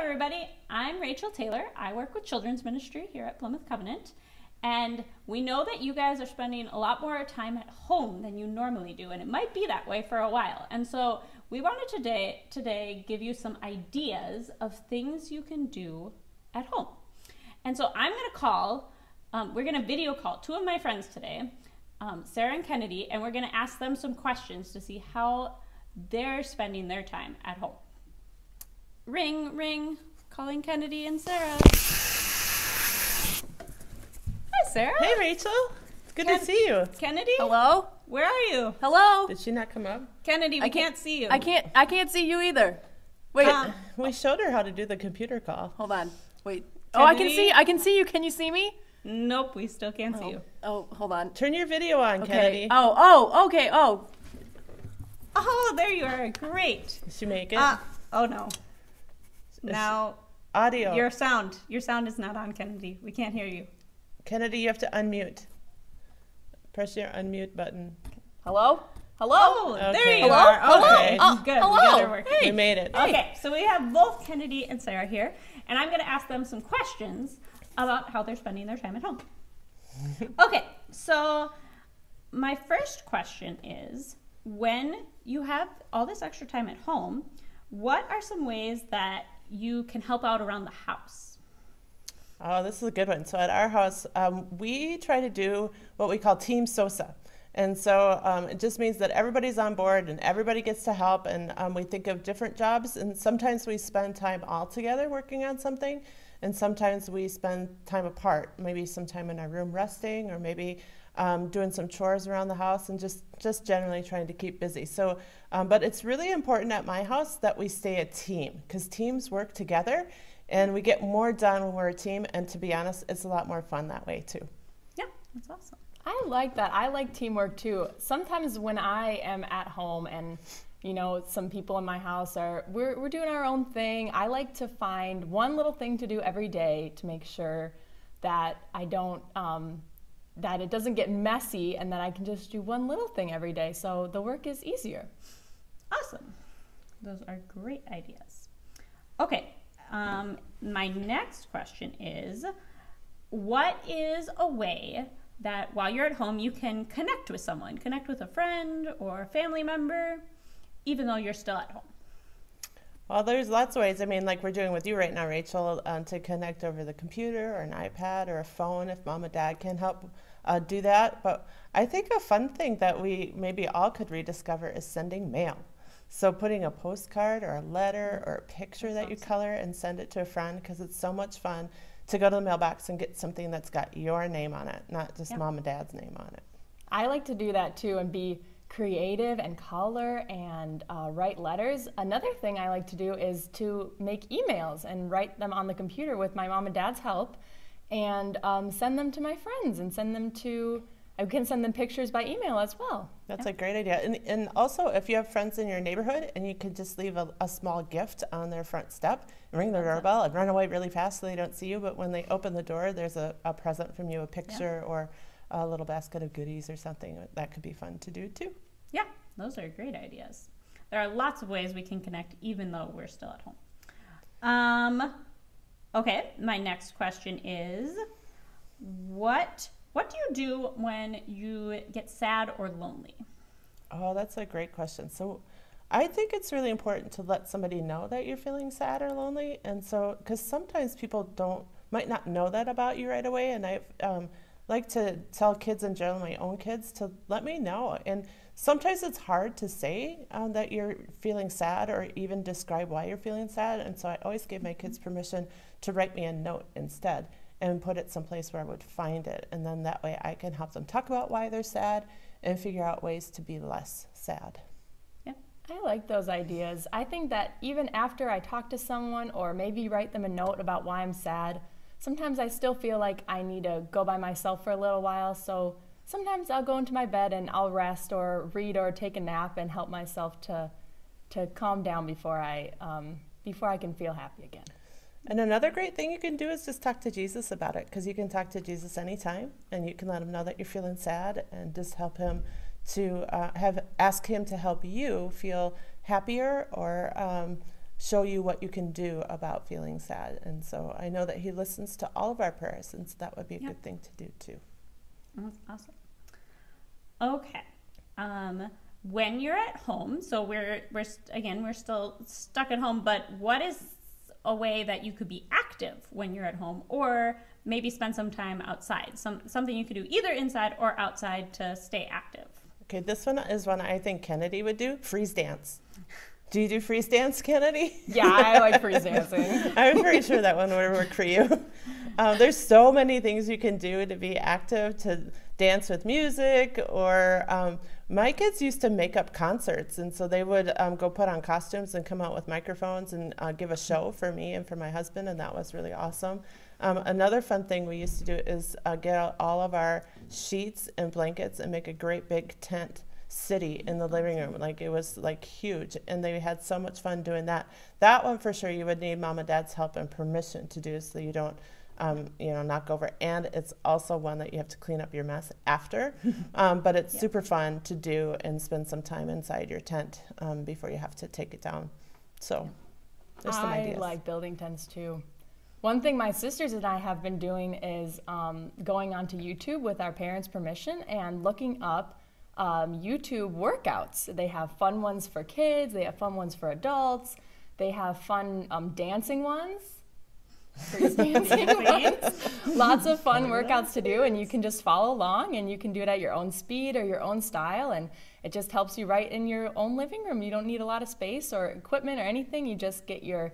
everybody, I'm Rachel Taylor. I work with children's ministry here at Plymouth Covenant, and we know that you guys are spending a lot more time at home than you normally do, and it might be that way for a while. And so we wanted today give you some ideas of things you can do at home. And so I'm going to call, we're going to video call two of my friends today, Sarah and Kennedy, and we're going to ask them some questions to see how they're spending their time at home. Ring, ring, calling Kennedy and Sarah. Hi, Sarah. Hey, Rachel. It's good to see you. Kennedy? Hello? Where are you? Hello? Did she not come up? Kennedy, we can't see you. I can't see you either. Wait. We showed her how to do the computer call. Hold on. Wait. Kennedy? Oh, I can see you. Can you see me? Nope, we still can't see you. Oh, hold on. Turn your video on, Okay. Kennedy. Oh, okay. Oh. Oh, there you are. Great. Did she make it? Oh no. Now Audio. your sound is not on, Kennedy. We can't hear you. Kennedy, you have to unmute. Press your unmute button. Hello? Hello? Oh, there Okay. you Hello? are. Hello? Okay. Oh, Good. hello. We got her working. Hey. We made it. Okay, so we have both Kennedy and Sarah here, and I'm going to ask them some questions about how they're spending their time at home. Okay, so my first question is, when you have all this extra time at home, what are some ways that you can help out around the house? Oh, this is a good one. So at our house, we try to do what we call Team SOSA. And so it just means that everybody's on board and everybody gets to help, and we think of different jobs, and sometimes we spend time all together working on something, and sometimes we spend time apart, maybe some time in our room resting, or maybe doing some chores around the house, and just generally trying to keep busy. So, but it's really important at my house that we stay a team, because teams work together, and we get more done when we're a team, and to be honest, it's a lot more fun that way too. Yeah, that's awesome. I like that. I like teamwork too. Sometimes when I am at home and some people in my house we're doing our own thing, I like to find one little thing to do every day to make sure that I don't that it doesn't get messy, and that I can just do one little thing every day, so the work is easier. Awesome. Those are great ideas. Okay, my next question is, what is a way that while you're at home you can connect with someone, connect with a friend or a family member, even though you're still at home? Well, there's lots of ways. I mean, like we're doing with you right now, Rachel, to connect over the computer or an iPad or a phone if mom and dad can help do that. But I think a fun thing that we maybe all could rediscover is sending mail. So putting a postcard or a letter or a picture that you color and send it to a friend, because it's so much fun to go to the mailbox and get something that's got your name on it, not just mom and dad's name on it. I like to do that too and be creative and color and write letters. Another thing I like to do is to make emails and write them on the computer with my mom and dad's help, and send them to my friends, and I can send them pictures by email as well. That's a great idea. And also, if you have friends in your neighborhood and you could just leave a small gift on their front step, ring their doorbell and run away really fast so they don't see you, but when they open the door, there's a present from you, a picture or a little basket of goodies or something. That could be fun to do too. Yeah, those are great ideas. There are lots of ways we can connect even though we're still at home. Okay, my next question is, what do you do when you get sad or lonely? Oh, that's a great question. So I think it's really important to let somebody know that you're feeling sad or lonely. And so, because sometimes people might not know that about you right away. And I like to tell kids in general, my own kids, to let me know. And sometimes it's hard to say that you're feeling sad or even describe why you're feeling sad. And so I always give my kids permission to write me a note instead and put it someplace where I would find it. And then that way I can help them talk about why they're sad and figure out ways to be less sad. Yeah, I like those ideas. I think that even after I talk to someone or maybe write them a note about why I'm sad, sometimes I still feel like I need to go by myself for a little while. So sometimes I'll go into my bed and I'll rest or read or take a nap and help myself to calm down before I can feel happy again. And another great thing you can do is just talk to Jesus about it, because you can talk to Jesus anytime, and you can let him know that you're feeling sad and just help him to ask him to help you feel happier or show you what you can do about feeling sad. And so I know that he listens to all of our prayers, and so that would be a good thing to do too. That's awesome. Okay. When you're at home, so we're still stuck at home, but what is a way that you could be active when you're at home, or maybe spend some time outside, something you could do either inside or outside to stay active? Okay, this one is one I think Kennedy would do, freeze dance. Do you do freeze dance, Kennedy? Yeah, I like freeze dancing. I'm pretty sure that one would work for you. There's so many things you can do to be active, to dance with music, or my kids used to make up concerts, and so they would go put on costumes and come out with microphones and give a show for me and for my husband, and that was really awesome. Another fun thing we used to do is get out all of our sheets and blankets and make a great big tent city in the living room. Like, it was like huge, and they had so much fun doing that. That one for sure you would need mom and dad's help and permission to do, so you don't knock over. And it's also one that you have to clean up your mess after, but it's super fun to do and spend some time inside your tent before you have to take it down. So there's some ideas. I like building tents too. One thing my sisters and I have been doing is going onto YouTube with our parents' permission and looking up YouTube workouts. They have fun ones for kids, they have fun ones for adults, they have fun dancing ones. Freeze dancing ones. Lots of fun workouts to do, and you can just follow along, and you can do it at your own speed or your own style, and it just helps you right in your own living room. You don't need a lot of space or equipment or anything. You just get your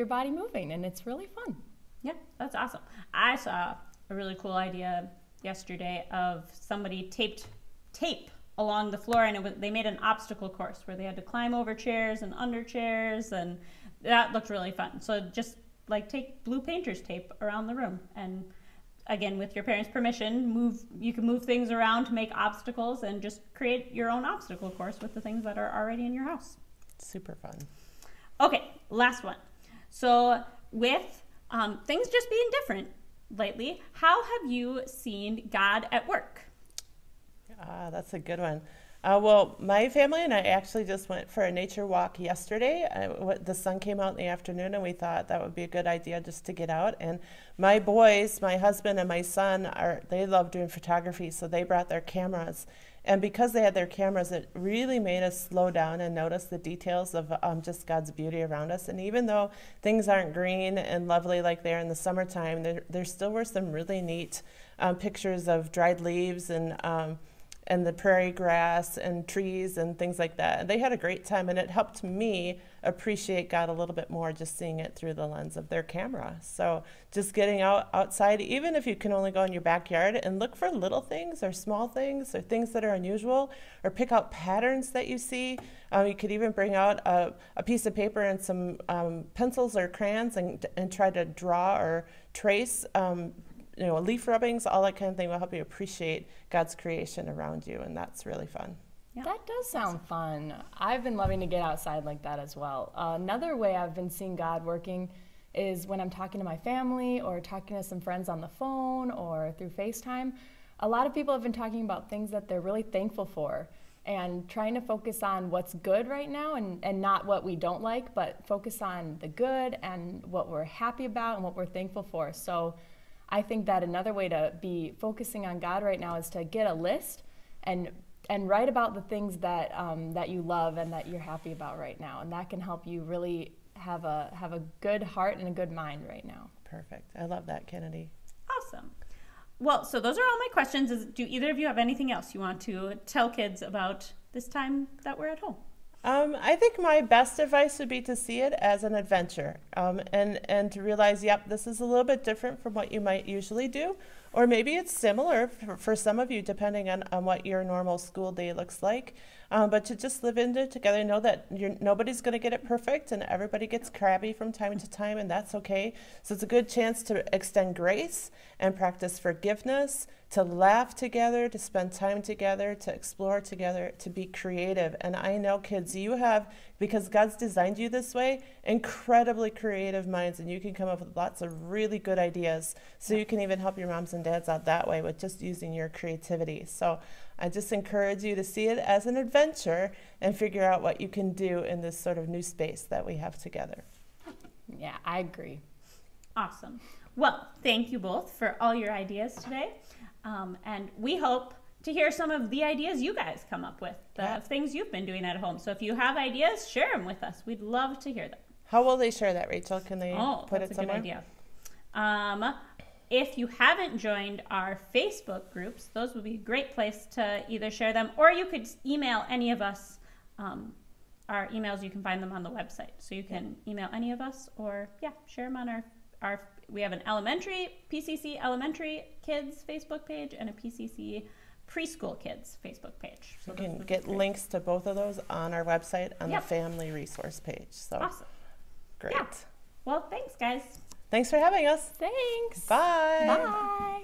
body moving, and it's really fun. Yeah, that's awesome. I saw a really cool idea yesterday of somebody taped tape along the floor, and they made an obstacle course where they had to climb over chairs and under chairs, and that looked really fun. So just like take blue painter's tape around the room, and again, with your parents' permission, you can move things around to make obstacles and just create your own obstacle course with the things that are already in your house. Super fun. Okay, last one. So with things just being different lately, how have you seen God at work? That's a good one. Well, my family and I actually just went for a nature walk yesterday. The sun came out in the afternoon, and we thought that would be a good idea just to get out. And my boys, my husband and my son, they love doing photography, so they brought their cameras. And because they had their cameras, it really made us slow down and notice the details of just God's beauty around us. And even though things aren't green and lovely like they are in the summertime, there still were some really neat pictures of dried leaves and the prairie grass and trees and things like that. And they had a great time, and it helped me appreciate God a little bit more just seeing it through the lens of their camera. So just getting outside, even if you can only go in your backyard, and look for little things or small things or things that are unusual, or pick out patterns that you see. You could even bring out a piece of paper and some pencils or crayons and try to draw or trace leaf rubbings, all that kind of thing will help you appreciate God's creation around you, and that's really fun. Yeah. That does sound fun. I've been loving to get outside like that as well. Another way I've been seeing God working is when I'm talking to my family or talking to some friends on the phone or through FaceTime. A lot of people have been talking about things that they're really thankful for, and trying to focus on what's good right now and not what we don't like, but focus on the good and what we're happy about and what we're thankful for. So I think that another way to be focusing on God right now is to get a list and write about the things that that you love and that you're happy about right now, and that can help you really have a good heart and a good mind right now. Perfect. I love that, Kennedy. Awesome. Well, so those are all my questions. Do either of you have anything else you want to tell kids about this time that we're at home? I think my best advice would be to see it as an adventure, and to realize, yep, this is a little bit different from what you might usually do, or maybe it's similar for some of you, depending on what your normal school day looks like. But to just live in it together, know that nobody's going to get it perfect, and everybody gets crabby from time to time, and that's okay. So it's a good chance to extend grace and practice forgiveness, to laugh together, to spend time together, to explore together, to be creative. And I know, kids, you have, because God's designed you this way, incredibly creative minds, and you can come up with lots of really good ideas. So you can even help your moms and dads out that way with just using your creativity. So I just encourage you to see it as an adventure and figure out what you can do in this sort of new space that we have together. Yeah, I agree. Awesome. Well, thank you both for all your ideas today. And we hope to hear some of the ideas you guys come up with, the things you've been doing at home. So if you have ideas, share them with us. We'd love to hear them. How will they share that, Rachel? Can they put it somewhere? That's a good idea. If you haven't joined our Facebook groups, those would be a great place to either share them, or you could email any of us. Our emails, you can find them on the website. So you can email any of us, or share them on our we have an PCC Elementary Kids Facebook page and a PCC Preschool Kids Facebook page. So you can get links to both of those on our website on the family resource page. So awesome. Great. Yeah. Well, thanks, guys. Thanks for having us. Thanks. Bye. Bye.